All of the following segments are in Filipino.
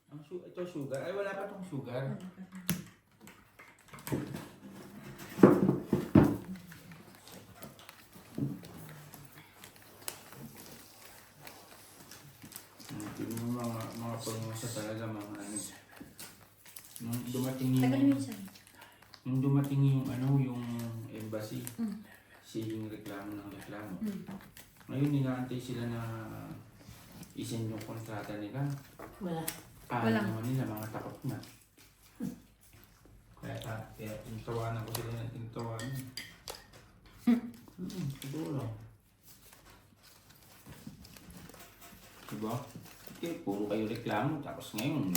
Ito sugar. Ay, wala pa tong sugar. Tingnan mo mga pangmusa talaga, mga ano. Nung dumating nung dumating yung yung embassy, yung reklamo ng reklamo. Ngayon, ninaantay sila na isend yung kontrata nila. Wala. Wala naman nila, mga takot na. Kaya tinatawanan ko sila ng tinatawanan. Siguro. Diba? Okay, puro kayo reklamo, tapos ngayon,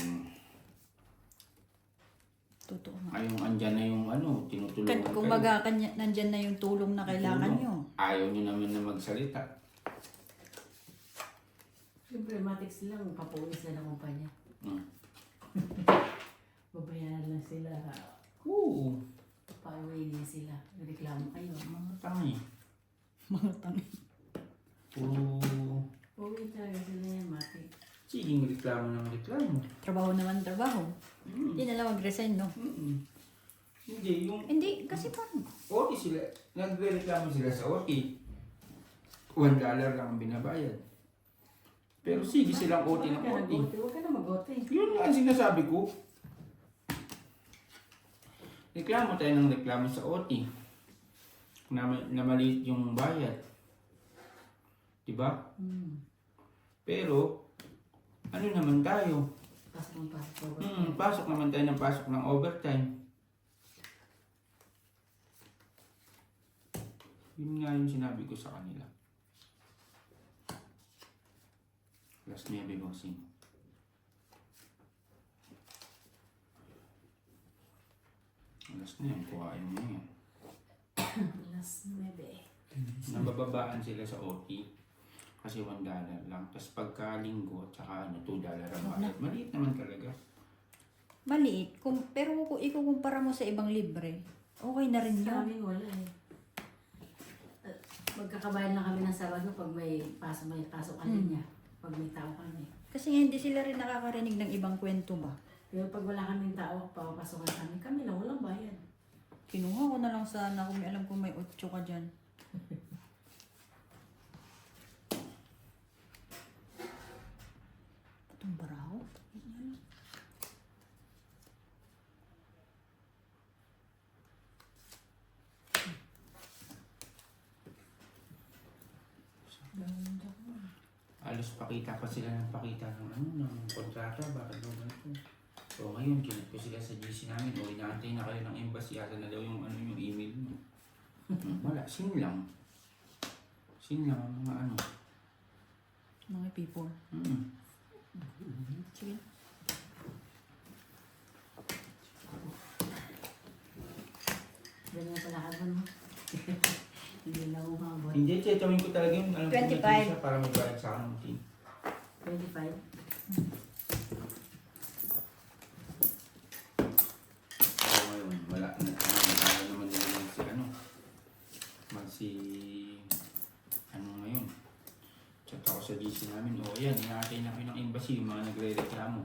Totoo nga. ngayong andyan na yung tinutulungan kayo. Kumbaga, nandyan na yung tulong na kailangan nyo. Ayaw nyo naman na magsalita. Siyempre, matics lang, papuwis na ng kumpanya. Babayaran lang sila. Oo. Pa-away din sila. Reklamo kayo. Mga tangi. Mga tangi. Puro Uwi talaga sila yan, matik. siging reklamo ng reklamo. Trabaho naman, trabaho. Hindi na lang mag-resign, no? Hindi, yung Hindi, kasi paano? OT sila, nagre-reklamo sila sa OT. $1 lang ang binabayad. Pero sige silang OT ng OT. Huwag ka na mag-OT. Yun nga ang sinasabi ko. Reklamo tayo ng reklamo sa OT. Na maliit yung bayad. Diba? Pero, ano naman tayo? Pasok ng pasok. Pasok naman tayo ng pasok ng overtime. Yun nga yung sinabi ko sa kanila. Last 9 bossing. Last 9, kuhain mo yan. Last 9. Nabababaan sila sa OT. Kasi $1 lang. Tapos pagka linggo, tsaka $2 ang bayad. Maliit naman talaga. Maliit. Pero kung ikukumpara mo sa ibang libre, okay na rin Sa yun. amin wala eh. Magkakabayan lang kami ng Sabado pag may pasok kami niya. Pag may tao kami. Kasi nga hindi sila rin nakakarinig ng ibang kwento ba? Pero pag wala kaming tao, papapasokan kami lang walang bayan. Kinuha ko na lang sana kung may alam kung may 8 ka dyan. Itong baraho? Alos pakita pa sila ng pakita ng kontrata. Bakit daw ganito? So ngayon, kinat ko sila sa GC namin. O inaantay na kayo ng embassy. Ata na daw yung yung email mo. Wala, sin lang. Sin lang ang mga Mga people. Sige. Ganyan pala ka mo. Hindi na umabot. Hindi, tiyatawin ko talaga yung 25. siya para may bayad sa akin ng team. 25. So ngayon, wala na. Ayaw naman nila ngayon. Chat ako sa GC namin. O yan, inaantay na kayo ng embassy, yung mga nagre-reklamo.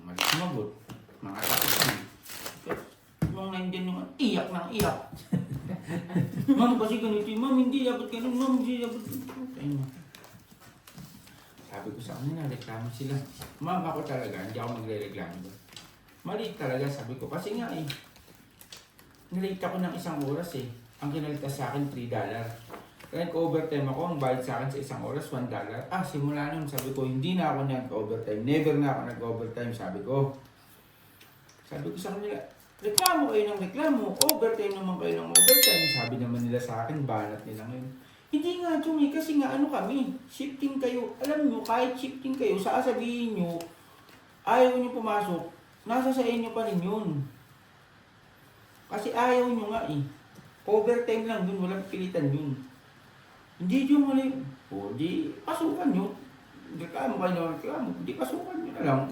Mali sumagot. Mga tapos na. Yung nandiyan yung iyak ng iyak. Ma'am, kasi ganito yung ma'am, hindi dapat ganun, ma'am, hindi dapat ganun. Sabi ko sa kanila, reklamo sila. Ma'am, ako talaga, hindi ako magre-reklamo. Maliit talaga, sabi ko. Kasi nga nilate ako ng 1 oras eh. Ang kinalitas sa akin, $3. Kaya nag-overtime ako, ang bayad sa akin sa 1 oras, $1. Simula nun, sabi ko, hindi na ako nag-overtime. Never na ako nag-overtime, sabi ko. Sabi ko sa kanila, reklamo kayo ng reklamo, overtime naman kayo ng overtime. Sabi naman nila sa akin, banat nila ngayon. Hindi nga, Chumi, kasi nga kami, shifting kayo. Alam nyo, kahit shifting kayo, sasabihin nyo, ayaw nyo pumasok, nasa sa inyo pa rin yun. Kasi ayaw nyo nga overtime lang yun, walang pilitan yun. Hindi nyo mali, di pasukan nyo. Reklamo kayo ng reklamo, di pasukan nyo na lang.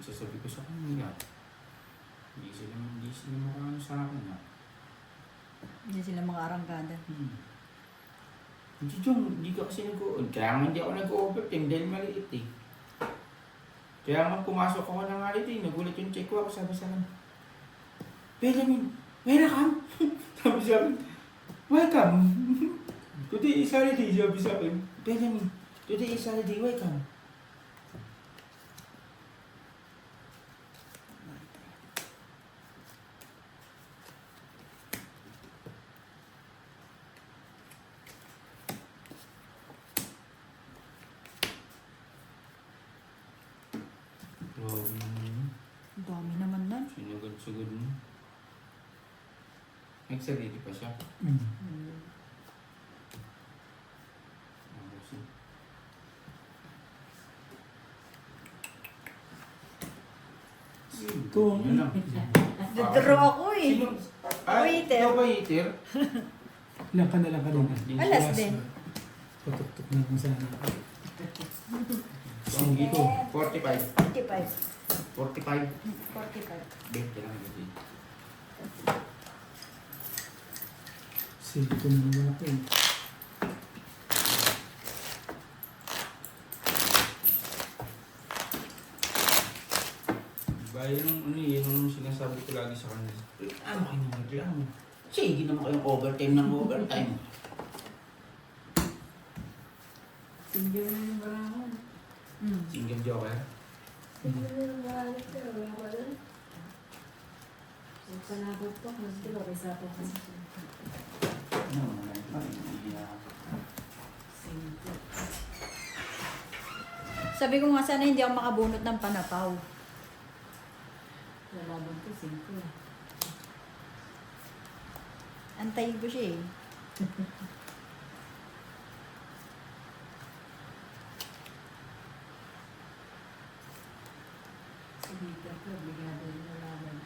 Sabi ko sa kanila, hindi sila makakano sa akin Hindi sila makaarangkada. Hindi Jong, hindi ka kasi nag-on. Kaya nga hindi ako nag-overtime dahil maliit eh. Kaya nga pumasok ako ng holiday, nagulat yung check ko ako, sabi sa akin, Benjamin, welcome! Sabi sa akin, welcome! Today is holiday, sabi sa akin, Benjamin, today is holiday, welcome! Grabe naman yun. Ang dami naman na. Sinugod-sugod mo. Nagsarili pa siya. Ayos eh. Kung- Yun lang. Nagdaro ako eh. Sino? Ah, Waiter. ikaw ba waiter? Lang ka na lang ka din. Alas din. Patuktok na kung saan. Ang gito. 45. 45. 45. 45. 20 lang yun. Sige ko na naman ako eh. Diba yun yung sinasabi ko lagi sa kanila. Ano kayo nang reklamo? Sige naman kayong overtime ng overtime. Sindiyo na yung barangan. Single joker. Sindiyo na yung barangan pero wala pa rin. Yung panabot ko, mas di ba kaysa po kasi. Ano naman pa hindi na. Sindiyo. Sabi ko nga sana hindi ako makabunot ng panapaw. Lalaban ko, sindiyo. Antayin ko siya eh. Sindiyo ko, bigado rin lalaban.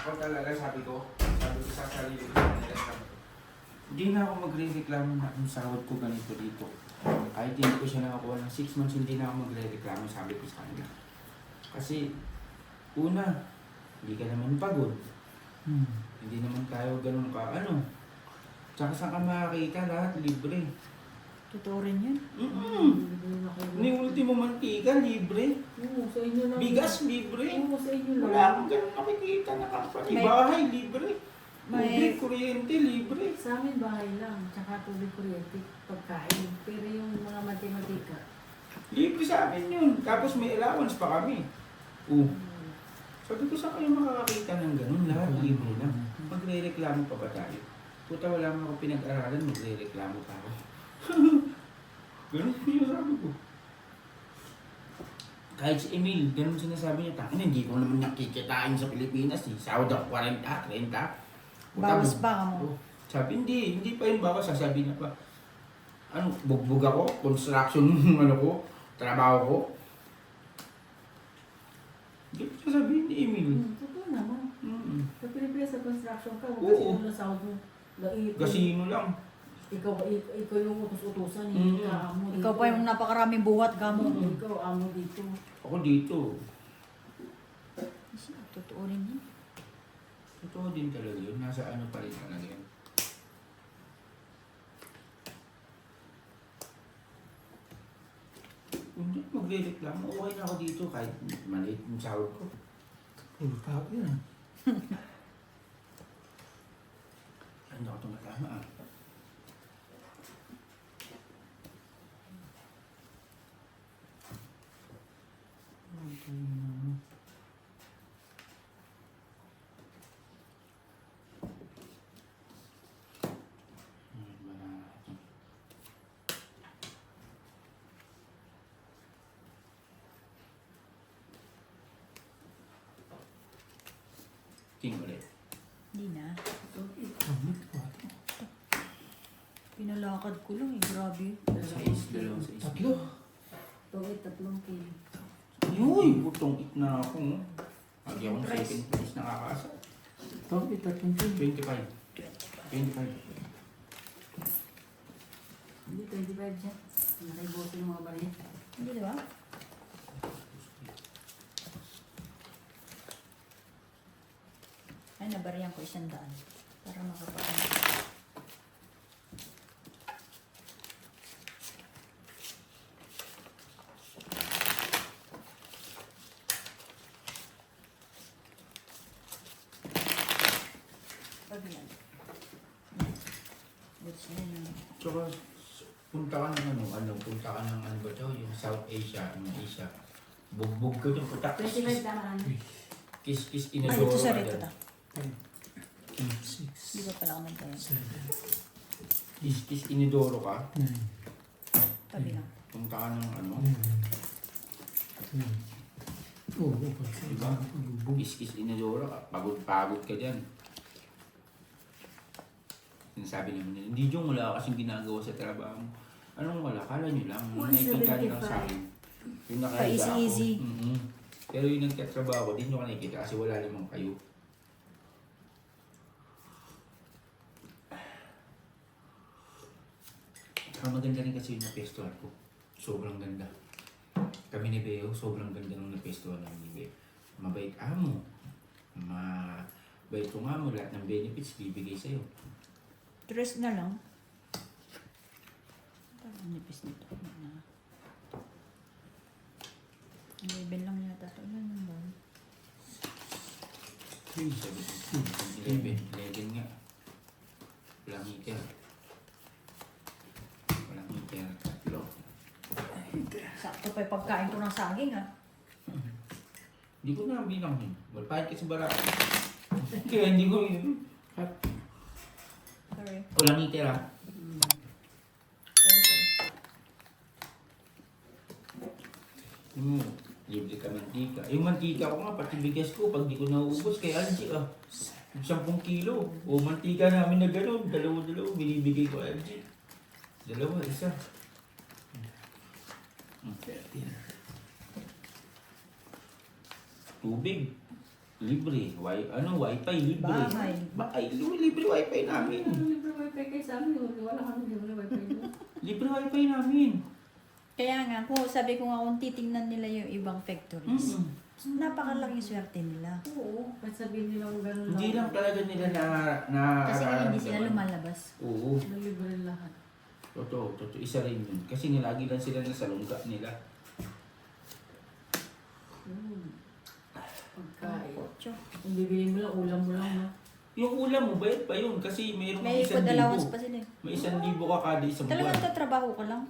Ako talaga sabi ko sa sarili ko sa kanila sabi ko, hindi na ako magre-reklamo na ang sahod ko ganito dito. Kahit hindi ko siya nakakuha ng 6 months, hindi na ako magre-reklamo, sabi ko sa kanila. Kasi, una, hindi ka naman pagod. Hindi naman tayo ganun ka, ano. Tsaka saan ka makakita, lahat libre. Totoo rin yun. Hindi na kayo. Ni ultimo mantika, libre. Oo, sa inyo lang. Bigas, libre. Oo, sa inyo lang. Wala akong ganun nakikita na company. May- Bahay, libre. may- Tubig, kuryente, libre. Sa amin bahay lang, tsaka tubig kuryente, pagkain. Pero yung mga matematika, Libre sa amin yun. Tapos may allowance pa kami. Sabi ko, saan kayo makakakita ng ganun? Lahat libre na. Magre-reklamo pa ba tayo? Puta, wala mo ako pinag-aralan, magre-reklamo pa ako. Ganun yung sabi ko. Kahit si Emil, ganun sinasabi niya, tangin, hindi ko naman nakikitain sa Pilipinas eh. Sahod ako 40, 30. Puta, Bawas ba ka mo? Sabi, hindi pa yun bawas. Sasabi niya pa, ano, bugbog ako, construction, ano ko, trabaho ko. Hindi ko sasabihin ni Emil. totoo naman. Sa Pilipinas, sa construction ka, Oo. kasi yung sahod mo, Gasino lang. ikaw yung utos-utusan, hindi ka amo dito. Ikaw pa yung napakaraming buhat ka mo. Ikaw amo dito. Ako dito. Totoo rin yun. Totoo din talaga yun. Nasa ano pa rin talaga yun. Hindi magre-reklamo. Okay na ako dito kahit maliit yung sahod ko. Puro tao yun ah. Hindi ako tumatama ah. King ulit. Hindi na. Kamit ko ato. Pinalakad ko lang eh. Grabe. Dalawang sa Tatlo. Tatlong kilo. Uy, butong it na ako. Lagi akong second place nakakasa. Kamit, tatlong 25. 25. 25. Hindi, 25 siya. Nakaiboto yung mga baril. Hindi, di ba? Ay, nabariyan ko 100. Para makapag- Pag yan. Goods na yun. Tsaka, punta ka ng punta ka ng ano ba ito, yung South Asia, yung Asia. Bugbog ka dyan, putak. 25 tama na. Kiss Ay, inadoro ito sa ka rito dyan. ta. 5, 6, Di ba pala ako nagtayo? 7, Kiss inadoro ka, 9, Tabi lang. punta ka ng ano, 11, 12. Oo, pag sa Diba? pagbubog. kiss inadoro ka, pagod ka dyan. Sinasabi naman nila, hindi yung wala kasing ginagawa sa trabaho mo. Anong wala? Kala nyo lang. Nakikita nyo lang sa akin. Yung nakahiga ako. Pa-easy-easy. Pero yung nagtatrabaho ko, di nyo nakikita kasi wala lamang kayo. Saka maganda rin kasi yung napestuhan ko. Sobrang ganda. Kami ni Beo, sobrang ganda nung napestuhan namin ni Beo. Mabait amo. Mabait kong amo. Lahat ng benefits bibigay sa'yo. Dress na lang. Parang nipis nito. 11 lang yata ito. Ilan yung ba? 11 nga. Walang heater. Walang heater. Tatlo. Sakto pa yung pagkain ko ng saging ha. Hindi ko na bilang yun. Malpahit ka sa barako. Kaya hindi ko yun. Sorry. Walang heater ha. Sorry. Libre ka mantika. Yung mantika ko nga, pati bigas ko, pag di ko nauubos, kay LG 10 kilo. O mantika namin na gano'n, dalawa-dalawa, binibigay ko LG. Dalawa, isa. Tubig. Libre. Wifi, libre. Bahay. Libre wifi namin. Ano libre wifi kayo sa amin? Wala kami libre wifi doon. Libre wifi namin. Kaya nga, kung sabi ko nga kung titingnan nila yung ibang factories, napakalaking swerte nila. Oo, kahit sabihin nilang gano'n Hindi lang talaga nila na Kasi nga hindi sila lumalabas. Oo. Libre lahat. Totoo. Isa rin yun. Kasi nilagi lang sila nasa lungga nila. Pagkain. Kotso. Kung bibili mo lang, ulam mo lang, no? Yung ulam mo, bayad pa yun. Kasi mayroong May 1,000. food allowance pa sila. May 1,000 ka kada isang Talagang buwan. tatrabaho ka lang.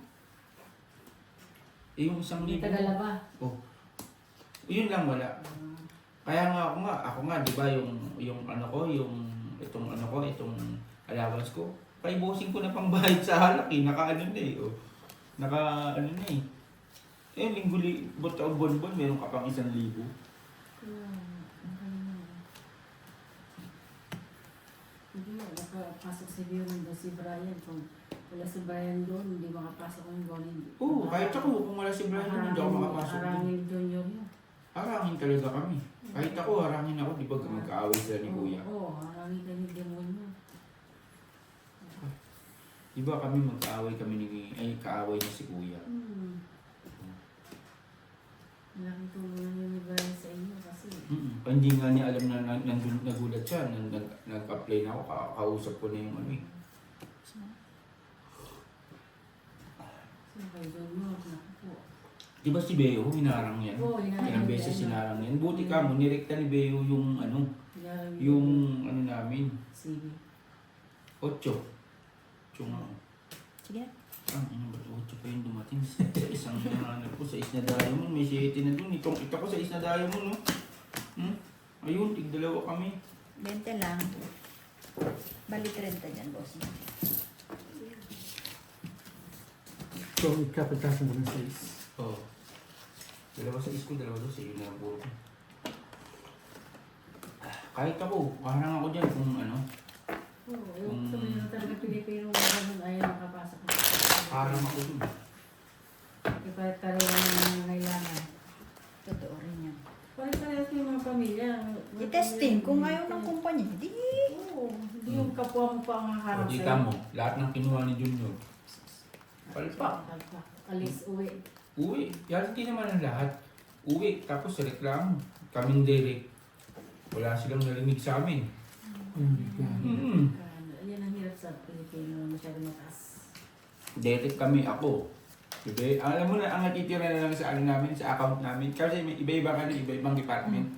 Eh, yung 1,000. May tagala ba? Oh. Yun lang wala. Kaya nga ako nga, di ba, yung itong allowance ko, paibusin ko na pang bayad sa halak eh, naka ano na eh, oh. Naka ano na eh. Eh, buwan-buwan, meron ka pang 1,000. Hindi nga, nakapasok si Bion doon si Brian. Kung wala si Brian doon, hindi makapasok yung Bonnie. Oo, kahit ako, kung wala si Brian, hindi ako makapasok doon. Harangin Junior yun. Harangin talaga kami. Kahit ako, harangin ako, di ba magkaaway sila ni Kuya. Oo, harangin kami demonyo. Di ba kami magkaaway kaaway niya si Kuya. Malaking tulong na yun ni Brian sa inyo kasi. Hindi nga niya alam na nagulat siya, nag-apply na ako, kausap ko na yung ano eh. So, kay Junior, naku po. Di ba si Beo, hinarang yan? Oo, hinarang Ilang beses yan. hinarang yan. Buti ka mo, nirekta ni Beo yung namin, CV. 8. Tsung ako. Sige. Ano ba, 8 pa yung dumating. Sa isang ano ko, sa Isna Diamond, may 7 na dun. Itong ita ko sa Isna Diamond, no? Ayun, tig-2 kami. 20 lang. Bali 30 dyan, boss. So, ikapitasan ko ng size. Oo. 2 sa isko, 2 doon. Sa iyo na lang puro. Kahit ako, kaharang ako dyan kung ano. Oo, yung sabi na talaga Pilipino mo ganun ayaw makapasok na. Kaharang ako dun. Ipareho ng kailangan. Totoo rin yan. Pare-parehas yung mga pamilya. I-testing. Kung ayaw ng kumpanya, di. Oo, hindi yung kapwa mo pa ang O, haharap kita mo, lahat ng kinuha ni Junior. Palpak. Alis, uwi. Uwi. Yan, hindi naman ang lahat. Uwi, tapos reklamo. Kaming direct. Wala silang narinig sa amin. Hindi ka. Yan ang hirap sa Pilipino, masyado mataas. Direct kami, ako. Diba? Alam mo na, ang natitira na lang sa ano namin, sa account namin. Kasi may iba-iba kami, iba-ibang department.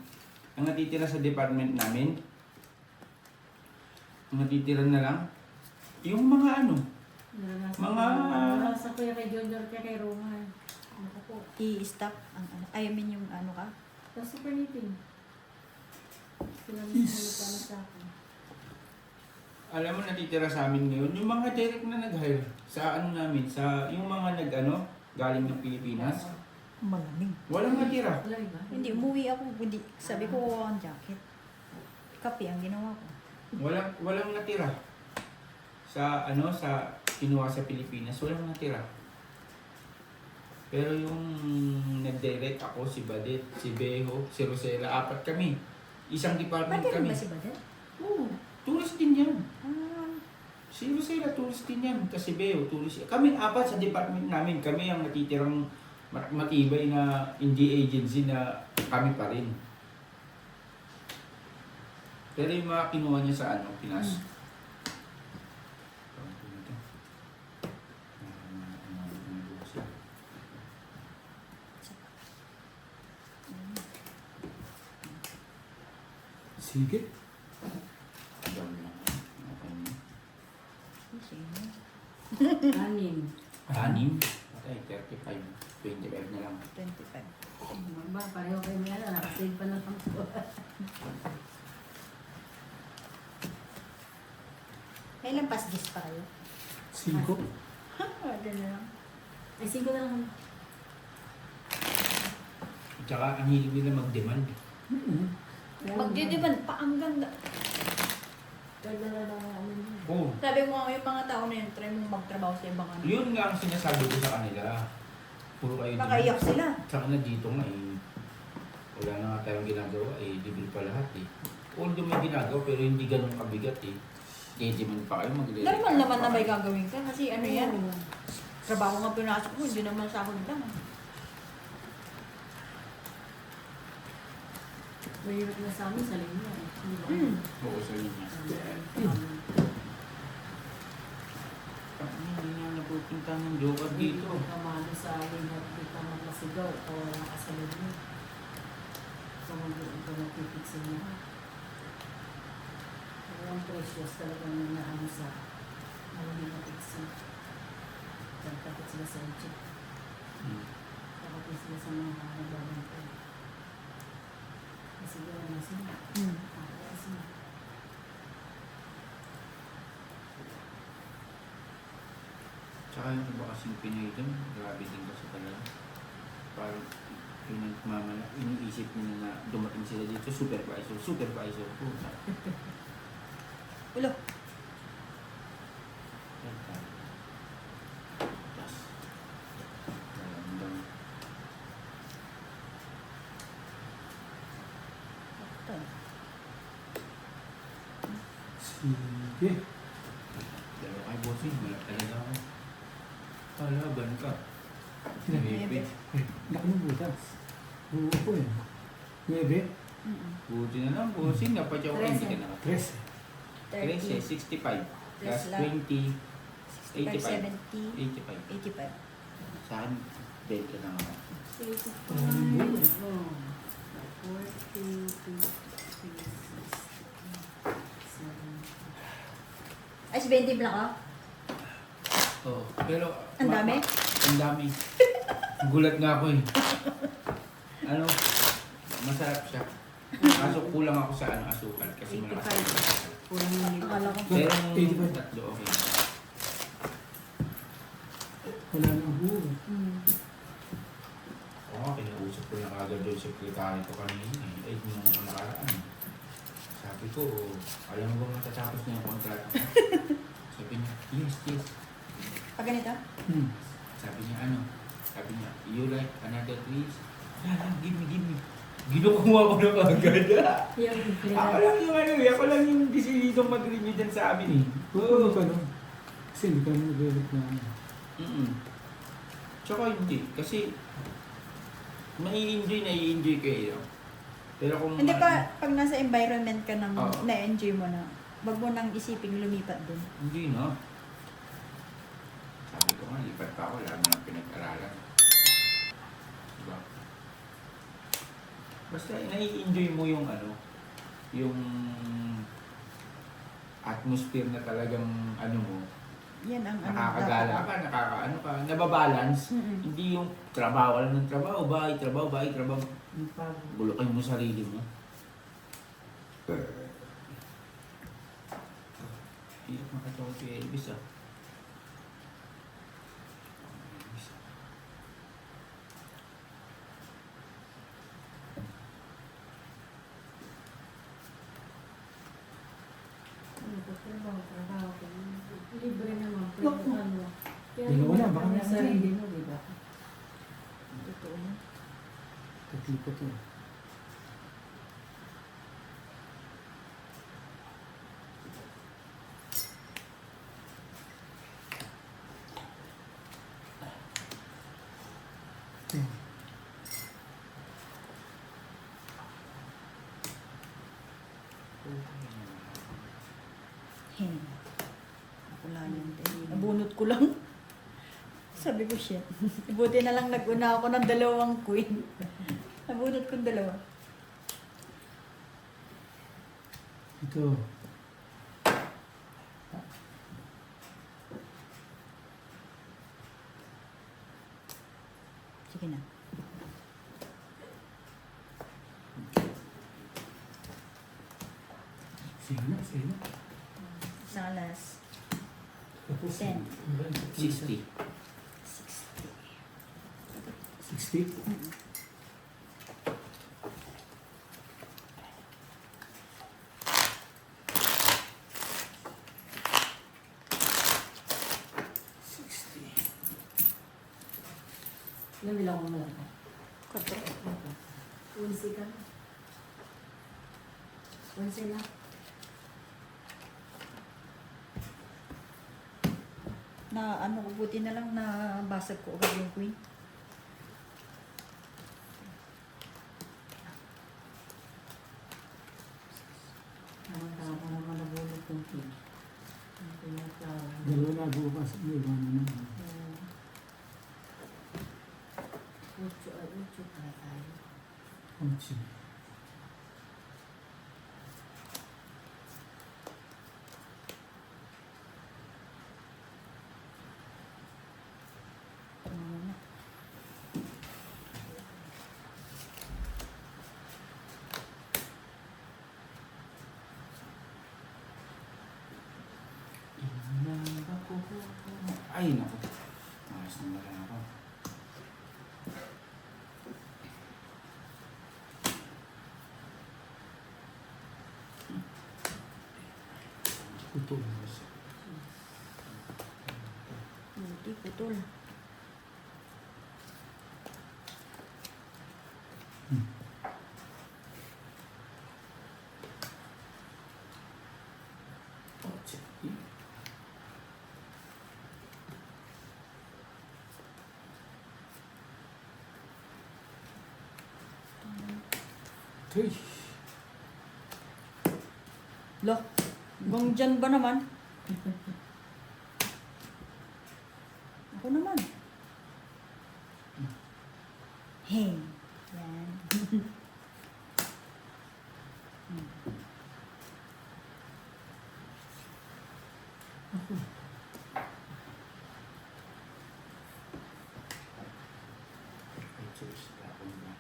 Ang natitira sa department namin, ang natitira na lang, yung mga ano, Naranasan ko yan kay Junior kaya kay Roma. Ako po. I-stop ang ano. I mean yung ano ka. Tapos super meeting. Sila mismo na sa akin. alam mo natitira sa amin ngayon, yung mga direct na nag-hire sa ano namin, sa yung mga nag-ano, galing ng Pilipinas, Malamig. walang natira. Wala iba? Hindi, umuwi ako. Hindi, sabi ko, kuha ang jacket. Kape ang ginawa ko. Walang natira. Sa ano, sa kinuha sa Pilipinas, walang natira. Pero yung nag-direct ako, si Badet, si Beho, si Rosella, 4 kami. Isang department Pati rin kami. ba si Badel? Oo, tourist din yan. Ah, Si Rosella, tourist din yan. Kasi Beho, tourist. Kami 4 sa department namin. Kami ang natitirang matibay na hindi agency na kami pa rin. Pero yung mga kinuha niya sa ano, Pinas. Sige. sige. Anim. Anim? Ay, 35. 25 na lang. 25. Ba, pareho kayo may ano, nakasave pa na lang po. Kailan pasgis pa kayo? 5. Ganun lang. Ay, 5 na lang. At saka, ang hilig nila mag-demand. Magdidiman pa ang ganda. Ganda na lang ang ano yun. Oo. Sabi mo nga yung mga tao na yun, try mong magtrabaho sa ibang ano. Yun nga ang sinasabi ko sa kanila. Puro kayo Baka iyak sila. Tsaka na dito nga eh. Wala na nga tayong ginagawa eh. Libre pa lahat eh. Although may ginagawa pero hindi ganun kabigat eh. Demand pa kayo mag-direct. Normal naman na may gagawin ka kasi ano yan. Oo. Trabaho nga pinasok mo, hindi naman sa akin lang. Mahirap na sa amin sa linya eh. Di ba? Oo, sa linya. Hindi nga napupunta ng joker Dito. dito. Hindi ka mahalo sa linya, hindi ka magmasigaw o nakasalid mo. So, hindi ka magpipiksin mo. Pero ang precious talaga na ano sa hindi na pixin. Takot sila sa Egypt. Takot sila sa mga nagbaban ko. Kasi gano'n na sila. Takot sila. Tsaka yung iba kasing Pinoy dun, grabe din kasi talaga. Parang pinagmamala, iniisip nila na dumating sila dito, supervisor. Puta. Ulo. Tas, walang Ito. Sige. Pero kay bossing, wala talaga ako. Kalaban ka. Nebe. Laki ng butas. Oo po yan. 9. Buti na lang, bossing. Napatyaw ka, hindi ka na. 13. 13, 65. Plus Plus lang. 20, 65, 85. 70, 85. Sa akin, 20 lang ako. 85. Oh. 40, 50, 60, 70. Ay, si 20 lang ka? Oo. Pero, Ang dami? Ang dami. Gulat nga ako eh. Ano, masarap siya. Kaso kulang ako sa ano, asukal kasi malakas. 85. Kulang yung Akala ko. Pero 85. tatlo, okay. Wala nang buo. Oo, kinausap ko na kagad yung sekretary ko kanina eh. Ay, nung nakaraan. Sabi ko, alam mo ba matatapos na yung kontrata ko? Sabi niya, yes. Pag ganito? Sabi niya, ano? Sabi niya, you like another please? Give me. Ginukuha ko na agad. Yung Ako lang yung ano eh, ako lang yung desididong mag-renew dyan sa amin eh. Oo, ka no? Kasi hindi ka nag-reklamo. Tsaka hindi, kasi nai-enjoy kayo. Pero kung Hindi pa, pag nasa environment ka nang Oo. na-enjoy mo na, wag mo nang isiping lumipat dun. Hindi na. Sabi ko nga, lipat pa ako, wala mo nang pinag-aralan. Diba? Basta nai-enjoy mo yung ano, yung atmosphere na talagang ano mo, Yan ang ano. nakakagala ka, nakakaano ka, nababalance. Mm-mm. Hindi yung trabaho lang ng trabaho, bahay, trabaho, bahay, trabaho. Yung pag Bulukin mo sarili mo. Hirap makatawa si Elvis ah. ano ko trabaho ko. Libre naman po Naku. yung ano. Kaya Hindi mo na, baka yung meron sarili mo, di ba? Totoo yan. Tatlo pa to. Okay. Hen. Wala yan din. Nabunot ko lang. Sabi ko, shit. Buti na lang nag-una ako ng 2 queen. Nabunot ko 2. Ito. Sige na. Sige na, sige na. Isang alas. Tapos, 10. 60. 60? Yung bilang mo malaki. 4. Unsi ka. Unsi na. Na ano ko, buti na lang na basag ko agad yung queen. Tama-tama ko naman nabulot yung pin. Ang pinatawa. Dalawa na bukas. May iwanan na. Ucho ay ucho para tayo. Ocho. Ano na. Ay, naku. Ayos na wala ako. Ito. Buti, putol. Ocho. Hey. Lo, hanggang dyan ba naman? Ako naman. Hey. Yan. Ocho is ako na.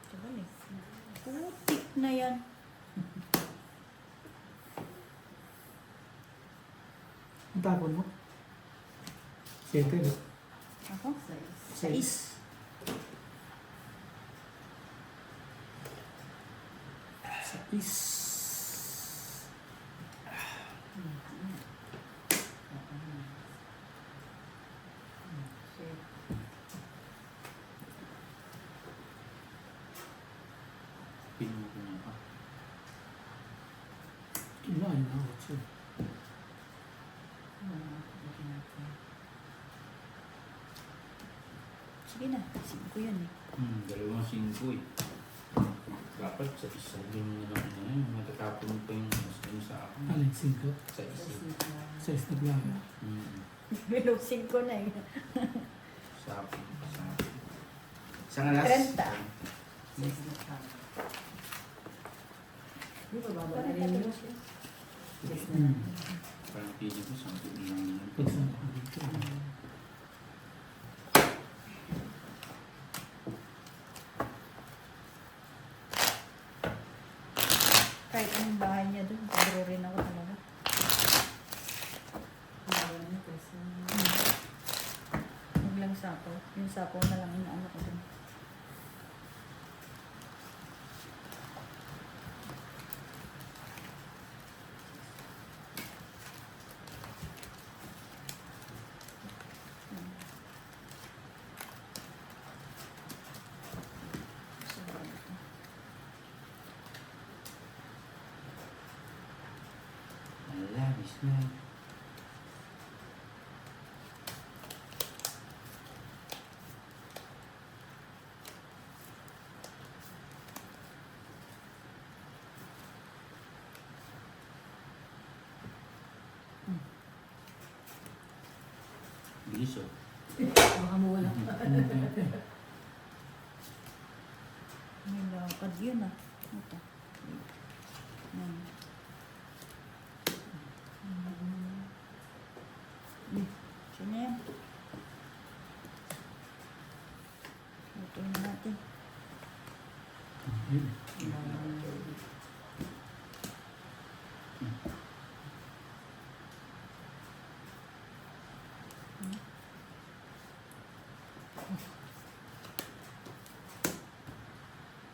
Tagal eh. Putik na yan. Ang tapon mo? 7. Ako? Size. 6. Kinain na ako siya. Sige na, sige ko yun eh. Dalawang singko eh. Dapat sa isa yung naman na yun. Matatapon pa yung mas sa akin. Alin, 5. Sa isa. 6 na blaga. Bilusin ko na eh. Sa akin. Sa akin. Sa alas. 30. Di ba baba Parang na rin yun? natapos yun. Yes na lang. Parang pili ko 10 lang yun. Pagsa ako dito. Kahit anong bahay niya doon, pagro rin ako talaga. Baba na yun, kasi Huwag lang sapaw. Yung sapaw na lang inaano ko doon. Malabis na. Bilis oh. baka mawala. May lakad yun ah. Ito. Yan. Sino yan? Ito na natin. Yun.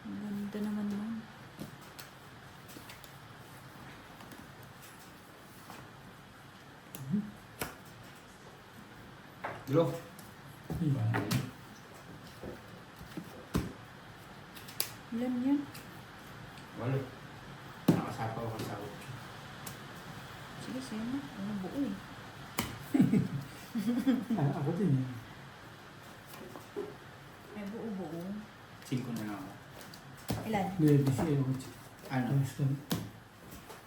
Ang ganda naman nun. Bro. Yun. Ilan yan? Walo. Nakasapaw ka sa ulo. Sige, sa'yo na. Ano buo eh. Ako din eh. May buo-buo. 5 na lang ako. Ilan? 9 siya. Ano?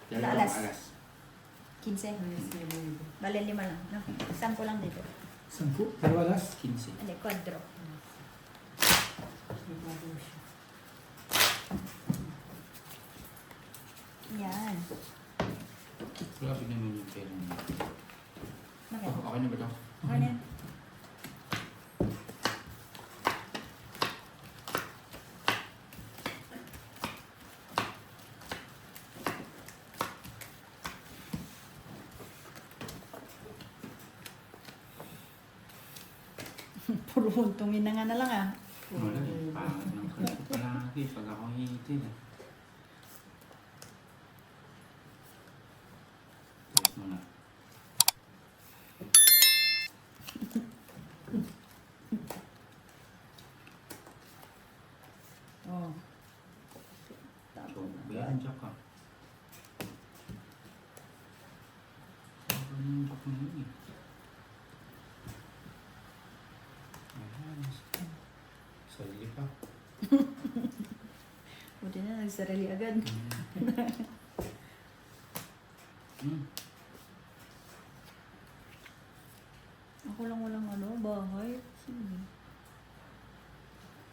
Dalawang Alas. alas. 15. Yes na yun. Bale 5 lang. No? 10 lang dito. 10. Dalawa las. 15. Hindi, quadro. May bago siya. Yan. Grabe naman yung pera niya. Bakit? Oh, okay na ba ito? Okay na yan. Puro buntungin na nga na lang ah. Wala eh. Pangit ng kanto palagi pag ako hihitin eh. Tapos mo na. Oh. So, bayan siya ka. Ano yung joke mo yun eh? Ayan. Sarili pa. Buti na, nagsarili agad. Hmm. Ako lang walang ano, bahay. Sige.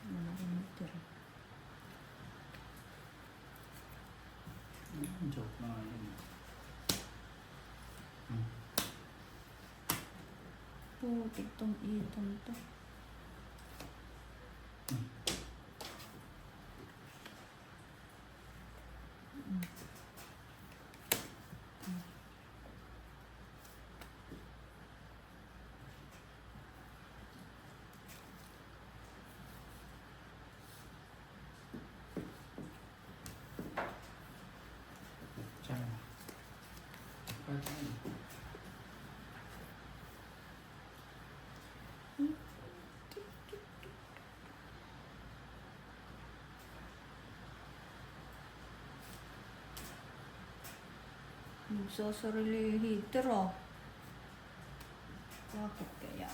Wala akong natira. Joke na yun. Hmm. Putik tong itong to. Tiyan. Patay. Nagsasarili heater ah. Bakit kaya?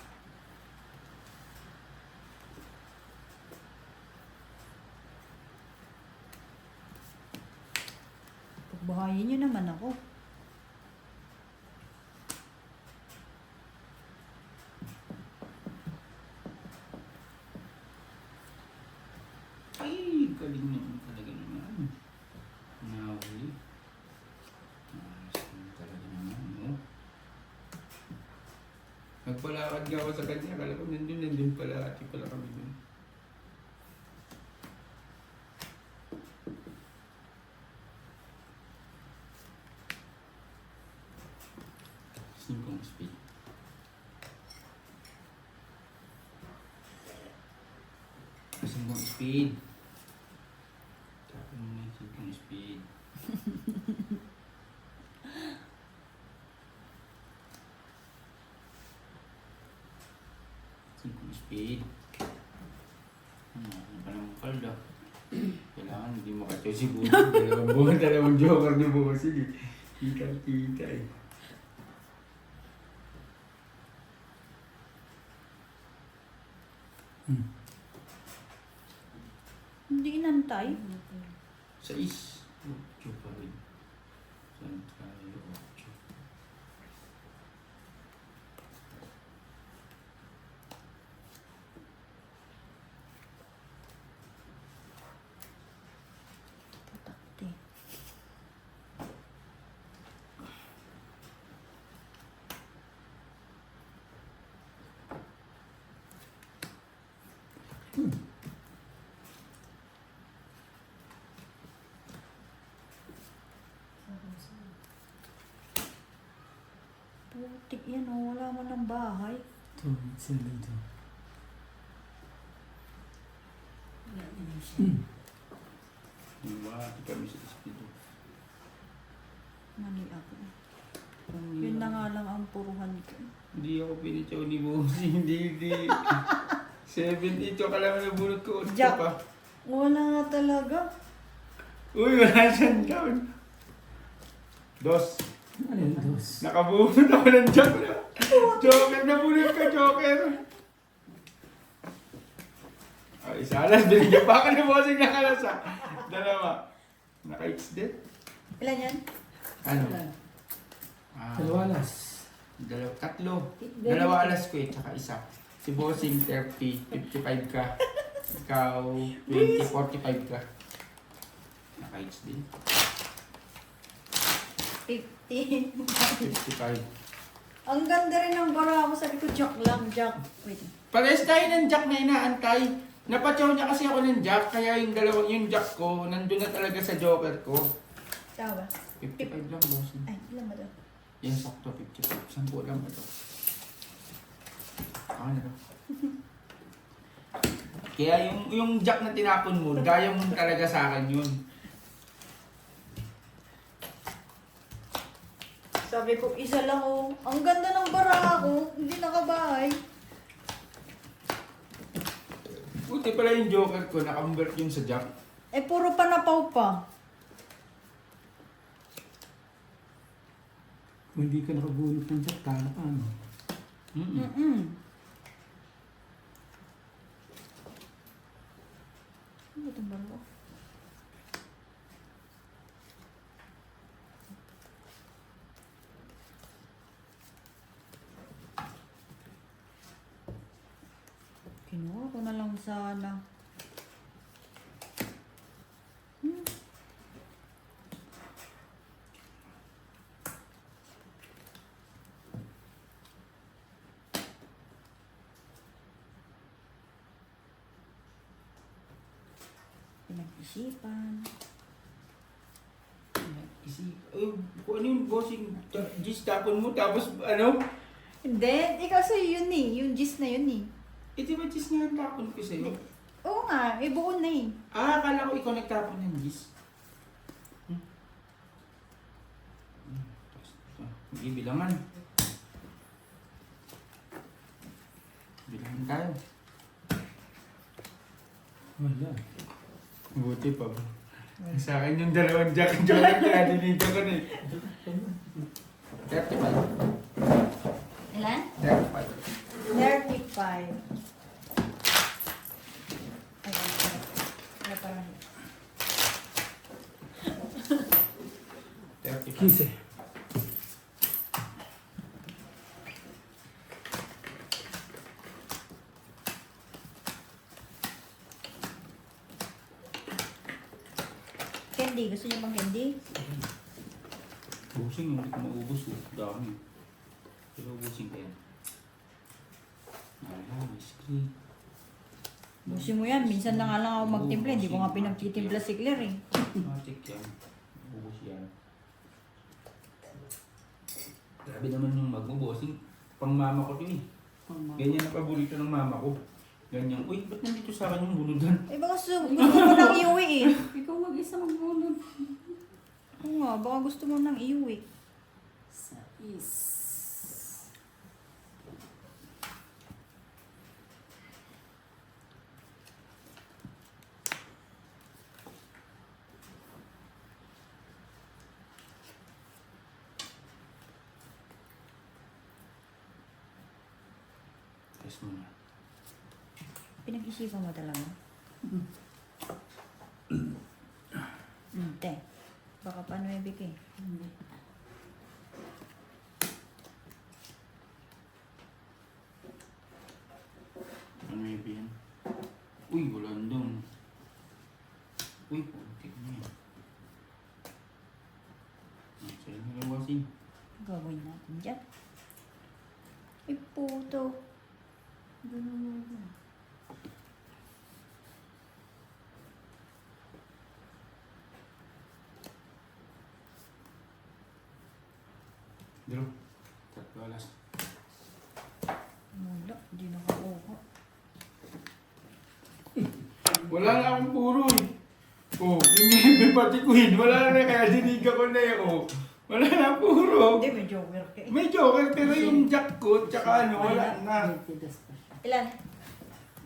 Pagbahayin niyo naman ako. Ay, galing naman talaga naman. Nahuli. Ayos naman talaga naman, no? Nagpalakad nga ako sa kanya. Akala ko nandun pala. Ati pala kami dun. Singkong speed. Singkong speed. Tapos mo na yung singkong speed. Singkong speed. Ano pa naman kalda. Kailangan hindi makatyo si Buwan. Dalawang joker ni Buwan. Sige. Kita eh. Hindi inantay. Sa is. Ocho pa rin. Saan tayo? Ocho. Putakti. Putik yan oh. Wala man ng bahay. Ito, sila ito. Wala din siya. Mati kami sa speed. Mali ako. Yun na nga lang ang puruhan ko. Hindi ako pinitsaw ni Bossing. Hindi. 7-8 ka lang nabunot ko. Ocho Jack. pa. Wala nga talaga. Uy, wala siyang down. Dos. Ano yung dos? Nakabunot ako ng Jack na. Joker, nabunot ka, Joker. Ay, isa alas. Binigyan pa ka ni Bossing ng alas ha. Dalawa. Naka-X din. Ilan yan? Ano? Wala. Dalawa alas. Tatlo. Dalawa alas ko eh, tsaka isa. Si Bossing 30, 55 ka. Ikaw 20, 45 ka. Naka-X din. 50. 55. Ang ganda rin ng bara ako. Sabi ko, Jack lang, Jack. Wait. Parehas tayo ng Jack na inaantay. Napatsaw niya kasi ako ng Jack, kaya yung dalawang yung Jack ko, nandun na talaga sa Joker ko. Tama ba? 55 lang, Bossing. Ay, ilan ba ito? Yan sakto, 55. 10 lang ba ito? Ano ba? Kaya yung Jack na tinapon mo, gaya mo talaga sa akin yun. Sabi ko, isa lang oh. Ang ganda ng bara ako. Hindi nakabahay. Buti pala yung Joker ko, nakamvert yun sa Jack. Eh, puro panapaw pa. Kung hindi ka nakabunot ng Jack, tama ka, ano? Ano ba itong bara ko? Kinuha ko na lang sana. Pinag-isipan. Kung ano yung Bossing, Gis tapon mo, tapos ano? Hindi, ikaw sa'yo yun eh. Yung gist na yun eh. Eh di ba Gis nga yung tapon ko sa'yo? Oo nga, eh buo na eh. Akala ko ikaw nagtapon ng Gis. Mag-ibilangan. Bilangan tayo. Wala. Buti pa ba? Sa akin yung dalawang Jack and Joker, kaya dinito ko na eh. 35. Ilan? 35. 35. Ay, wala pa rin. 35. 15. Candy, gusto niyo bang candy? Busing, hindi ko maubos oh. Dami. Pero busing ka yan. Ice cream. Busin mo yan, minsan na nga lang ako magtimpla, hindi ko nga pinagtitimpla si Claire eh. Matik yan. Ubus yan. Grabe naman yung magbubosing. Pang mama ko to eh. Ganyan ang paborito ng mama ko. Ganyan. Uy, ba't nandito sa akin yung bunudan? Eh baka gusto mo nang iuwi eh. Ikaw mag-isa magbunod. Oo nga, baka gusto mo nang iuwi. Sa is. Test mo na. Pinag-isipan mo talaga. Te, baka pa 9 ka eh. Hindi. Ano yung yan? Uy, wala doon. Uy, putik na yan. Sa'yo nalawasin. Gagawin natin dyan. Ay puto. Drew, tatlo alas. Wala, hindi nakakuha. Wala na akong puro eh. Oh, yung may patikuhin. Wala na kaya diniga ko na yun. Oh. Wala na puro. Hindi, may joker ka eh. May joker pero yung jack ko, tsaka ano, wala na. Tidas pa siya. Ilan?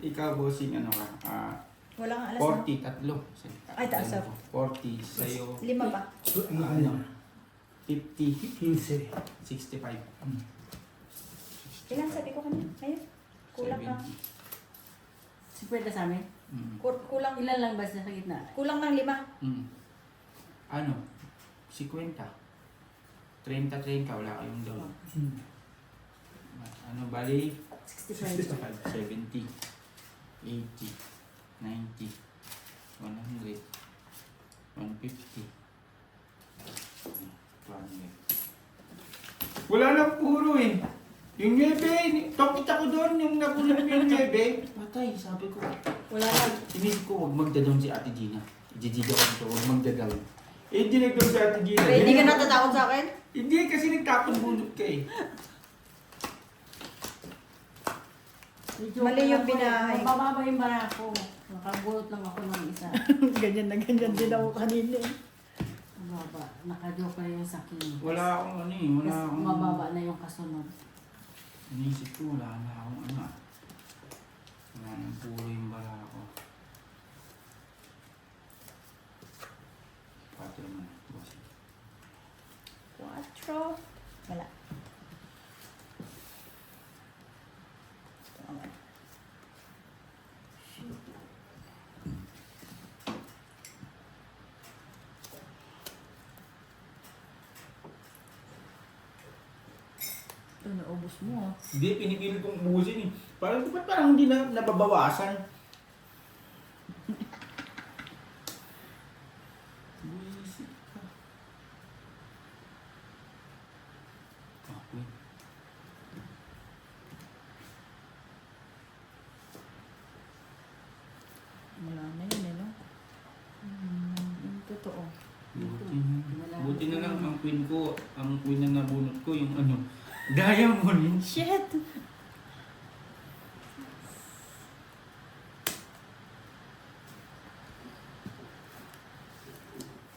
Ikaw, bossing, ano ka? Wala nga alas na. 40, tatlo. Ay, taas Ano ko? 40, sa'yo. 5 pa. Ano? 50, 15. 65. Ilan sabi ko kanina? Ayun. Kulang na. 70. Si Pwede sa amin? Mm. Kulang, Ilan lang ba sa gitna? kulang ng 5. Mm. Ano? 50. 30, wala kayong daw. Ano, bali? 65. 70, 80, 90, 100, 150, 200. Wala na puro eh. Yung 9, tokita ko doon, yung napunod ko yung 9. Patay, sabi ko. Wala lang. Inisip ko, huwag magda-down si Ate Gina. Ijijiga ko ito, huwag magda-down. Eh, di nag-down si Ate Gina. Ready ka natatakot sa akin? Hindi, kasi nagtapon bunot ka eh. Mali yung binahay. Mababa yung bara ko. Nakabulot lang ako ng isa. Ganyan na ganyan din ako kanina eh. Mababa. Nakajoke yung sakin. Wala akong ano eh, wala Kasi akong... mababa na yung kasunod. Inisip ko, wala na akong ano ah. Wala nang puro yung bara ko. 4 naman, boss. 4. Wala. Tama. Ito, naubos mo ah. Hindi, pinipilit kong ubusin eh. Parang ba't parang hindi na nababawasan? Buisit ka. Okay. Wala na yun eh, no? Yung totoo. Buti na lang ang queen na nabunot ko, yung ano, diamond. Shit!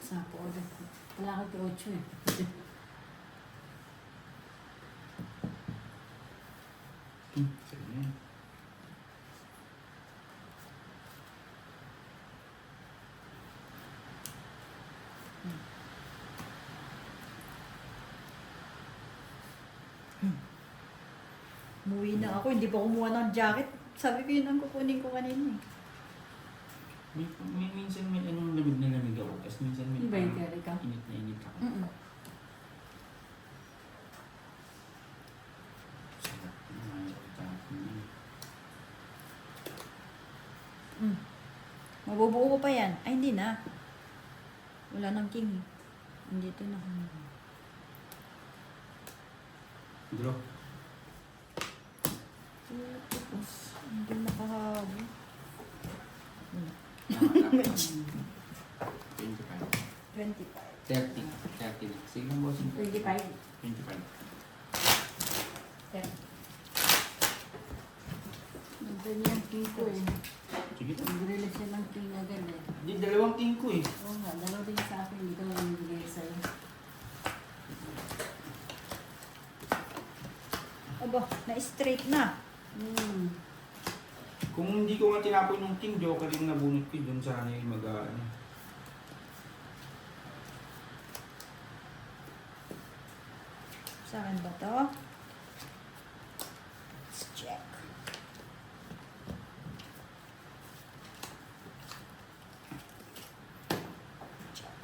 Sapo ulit. Wala ka 8 eh. Sige na yan. Umuwi na ako, hindi pa kumuha ng jacket. Sabi ko yun ang kukunin ko kanina eh. Minsan may anong lamig na lamig ako, tapos minsan may Di ba yung kaya ka? init na init ako. Sarap na itapon yun. Mabubuo ko pa yan. Ay, hindi na. Wala nang king eh. Andito na. Draw. Hindi nakahabol. Tama. 25. 25. 30. 30 na. Sige lang, bossing. 25. 25. Nandun yung king ko eh. Sige lang. Nag-release siya ng king agad eh. Hindi, dalawang king ko eh. Oo nga, dalawa din sa akin. Ito ang bigay sa'yo. Aba, na-straight na. Kung hindi ko nga tinapon yung king, joker yung nabunot ko, doon sana yung mag-ano. Sa akin ba to? Let's check. Check.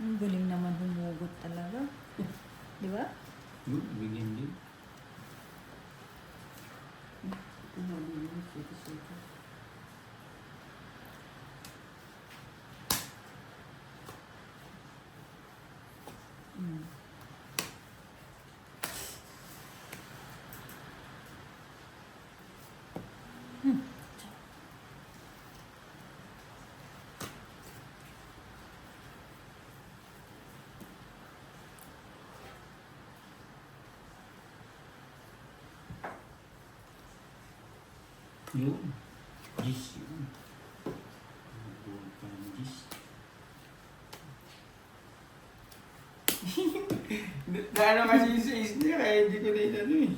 Ang galing naman humugot talaga. Di ba? Yun, bigyan din. Ano, din yung sito-sito. Yun. Gis yun. Nabunot pa ng gis. Gaano kasi yung sa isla, kaya hindi ko na inano eh.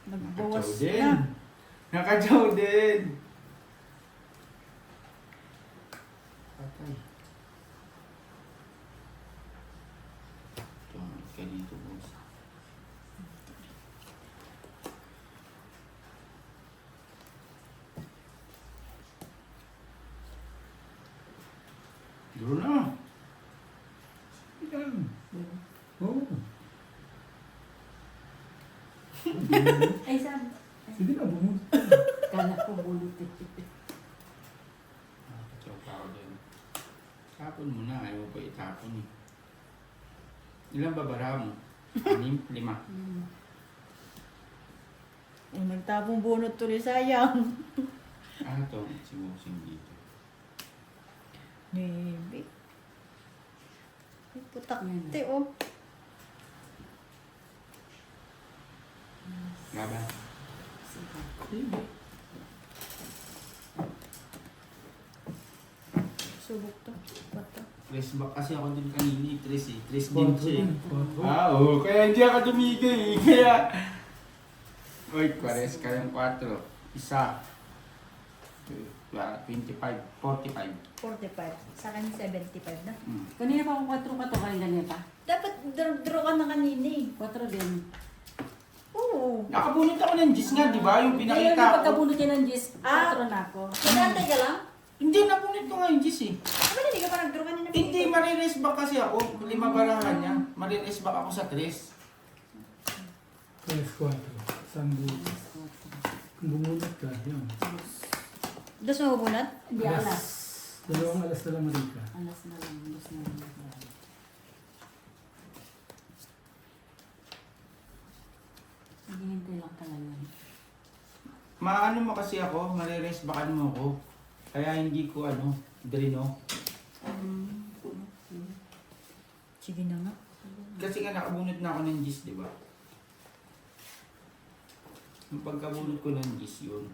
Nagbawas Nakadyaw din. na. Nakadyaw din. Patay. Tumalik ka dito, boss. Duro na. Yan. Diba? Oo. Ay, sabi. Sige na, bumunod. Kala ko bulot eh. Nakakatsaw pa ako din. Tapon mo na, ayaw mo pa itapon eh. Ilan ba bara mo? 6? 5. Nagtapong bunot tuloy, sayang. Ano to? Si Bossing dito. Maybe. Ay, putak. Yan. Te, oh. Laban. Sige. Sige. Subok to. What to? Press back kasi ako din kanina eh. Tres eh. Tres din Quatro siya yan. eh. Quatro. Oo. Kaya hindi ako tumigay eh. Kaya... Uy, pares kayong 4. Isa. 25. 45. 45. Sa akin, 75 na. Kanina pa akong 4 ka to, kanina pa. Dapat draw ka na kanina eh. 4 din. Oo. Nakabunot ako ng gis nga, di ba? Yung Ngayon, pinakita yung ko. pagkabunot niya ng Gis, 4 na ako. Kinantay ka lang? Hindi, nabunot ko nga yung gis eh. Ano hindi ka pa nag-draw kanina? Hindi, marires back kasi ako. 5 barahan niya. Marires back ako sa 3. Tres, quatro. Saan buo? Kung bumunod ka, yan. Dos mo bubunot? Hindi, alas. Dalawang alas na lang, Marika. Alas na lang, alas na lang. Naghihintay lang pala yun. Maano mo kasi ako, marires backan mo ako. Kaya hindi ko drino. Sige na nga. Kasi nga nakabunot na ako ng gis, di ba? Yung pagkabunot ko ng gis yun.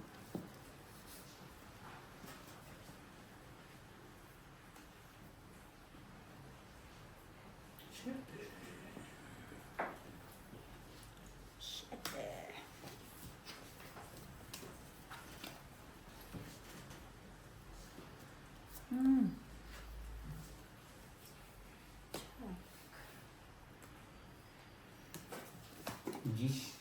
Jeez.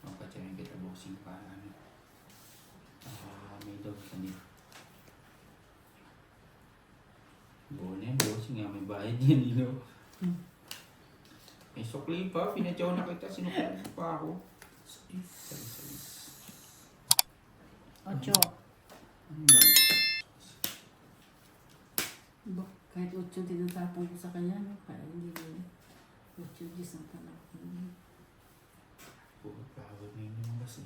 Papatyarin kita boxing pa. Ano? May dog sa niya. Buo na yan, boxing nga. May bayad yan, you know. May sukli pa. Pinatyaw na kita. Sinukli pa ako. Ocho. Ano ba? Kahit 8 tinatapon ko sa kanya, no? Kaya hindi ko 8 Gs ang panahon. Puro power na yun yung basi.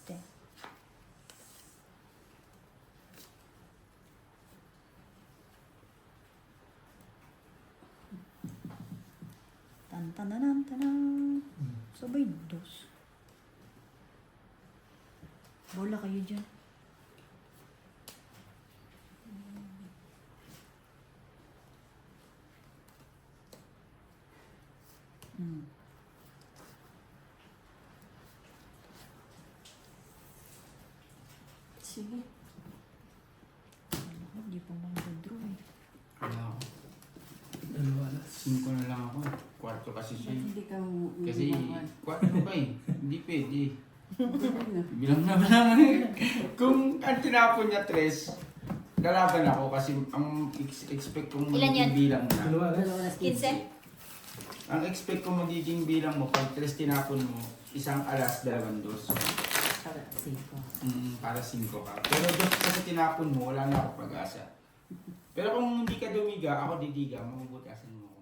Te. Tan-tan-tan-tan. Sabay dos. Bola kayo dyan. Mm. Sige. Hindi pa mag-draw eh. Wala ako. Dalawa alas. 5 na lang ako. Kwarto kasi siya. Ba't hindi ka Kasi umiiwan? 4 pa eh. Hindi pwede. Ano? Bilang na lang eh. Kung ang tinapon niya 3, lalaban ako kasi ang expect kong Ilan magiging yan? bilang na. Dalawa alas. Dalawa alas 15? Ang expect kong magiging bilang mo, pag 3 tinapon mo, 1 alas, 2 dos. Para 5. Para 5 ka. Pero dos kasi tinapon mo, wala na ako pag-asa. Pero kung hindi ka dumiga, ako didiga, mamubutasan mo.